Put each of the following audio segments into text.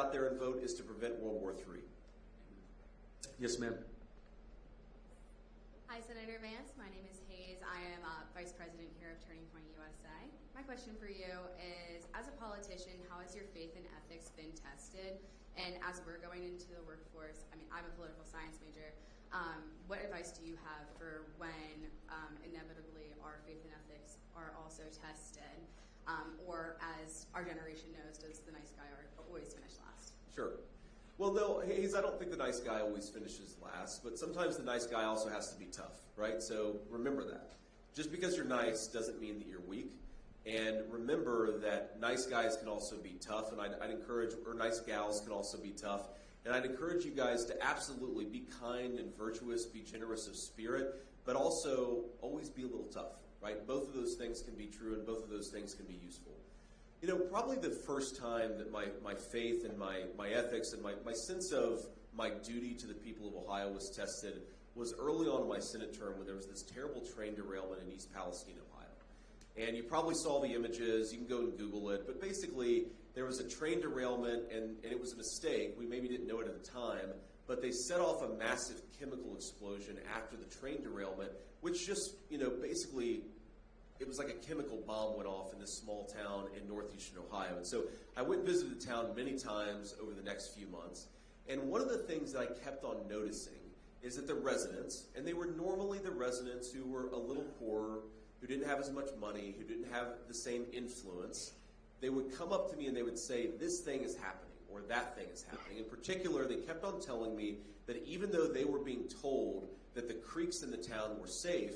out there and vote is to prevent World War III. Yes, ma'am. Hi, Senator Vance. My name is Hayes. I am Vice President here of Turning Point USA. My question for you is, as a politician, how has your faith and ethics been tested? And as we're going into the workforce, I mean, I'm a political science major. What advice do you have for when inevitably our faith and ethics are also tested? Or as our generation knows, does the nice guy always finish last? Sure. Well, no, Hayes, I don't think the nice guy always finishes last, but sometimes the nice guy also has to be tough, right? So remember that. Just because you're nice doesn't mean that you're weak. And remember that nice guys can also be tough, and I'd encourage, or nice gals can also be tough. And I'd encourage you guys to absolutely be kind and virtuous, be generous of spirit, but also always be a little tough, right? Both of those things can be true, and both of those things can be useful. You know, probably the first time that my faith and my ethics and my sense of my duty to the people of Ohio was tested was early on in my Senate term when there was this terrible train derailment in East Palestine, Ohio. And you probably saw the images. You can go and Google it. But basically, there was a train derailment, and it was a mistake. We maybe didn't know it at the time. But they set off a massive chemical explosion after the train derailment, which just, you know, basically, it was like a chemical bomb went off in this small town in northeastern Ohio. And so I went and visited the town many times over the next few months. And one of the things that I kept on noticing is that the residents, and they were normally the residents who were a little poorer, who didn't have as much money, who didn't have the same influence, they would come up to me and they would say, this thing is happening, or that thing is happening. In particular, they kept on telling me that even though they were being told that the creeks in the town were safe,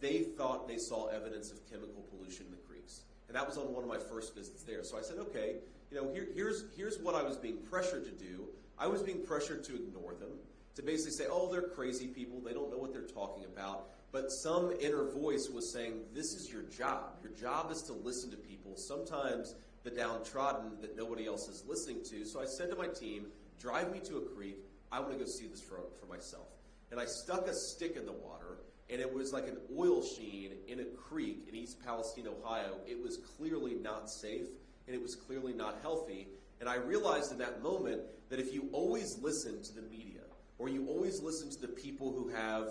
they thought they saw evidence of chemical pollution in the creeks. And that was on one of my first visits there. So I said, okay, you know, here's what I was being pressured to do. I was being pressured to ignore them, to basically say, oh, they're crazy people, they don't know what they're talking about. But some inner voice was saying, this is your job. Your job is to listen to people, sometimes the downtrodden that nobody else is listening to. So I said to my team, drive me to a creek. I want to go see this for myself. And I stuck a stick in the water, and it was like an oil sheen in a creek in East Palestine, Ohio. It was clearly not safe, and it was clearly not healthy. And I realized in that moment that if you always listen to the media, or you always listen to the people who have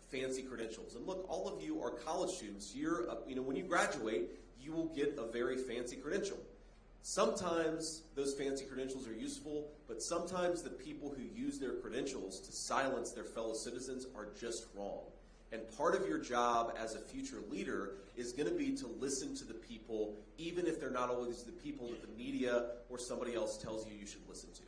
fancy credentials, and look, all of you are college students. When you graduate, you will get a very fancy credential. Sometimes those fancy credentials are useful, but sometimes the people who use their credentials to silence their fellow citizens are just wrong. And part of your job as a future leader is going to be to listen to the people, even if they're not always the people that the media or somebody else tells you should listen to.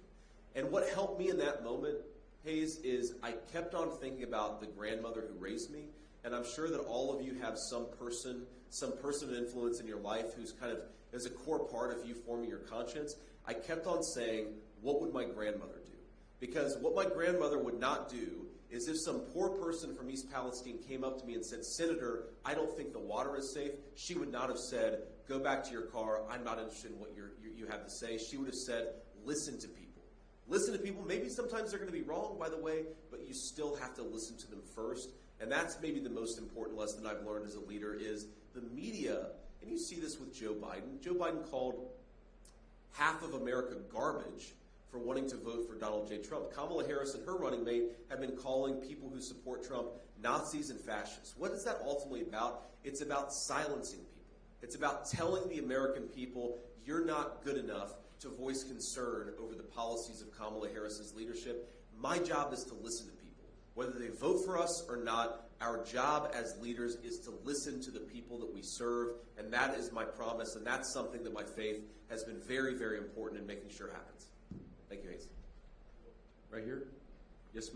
And what helped me in that moment, Hayes, is I kept on thinking about the grandmother who raised me. And I'm sure that all of you have some person of influence in your life who's kind of is a core part of you forming your conscience. I kept on saying, what would my grandmother do? Because what my grandmother would not do is if some poor person from East Palestine came up to me and said, Senator, I don't think the water is safe, she would not have said, go back to your car, I'm not interested in what you have to say. She would have said, listen to people. Listen to people. Maybe sometimes they're going to be wrong, by the way, but you still have to listen to them first. And that's maybe the most important lesson I've learned as a leader is the media, and you see this with Joe Biden. Joe Biden called half of America garbage for wanting to vote for Donald J. Trump. Kamala Harris and her running mate have been calling people who support Trump Nazis and fascists. What is that ultimately about? It's about silencing people. It's about telling the American people you're not good enough to voice concern over the policies of Kamala Harris's leadership. My job is to listen to people. Whether they vote for us or not, our job as leaders is to listen to the people that we serve, and that is my promise, and that's something that my faith has been very, very important in making sure happens. Thank you, Hayes. Right here? Yes, ma'am.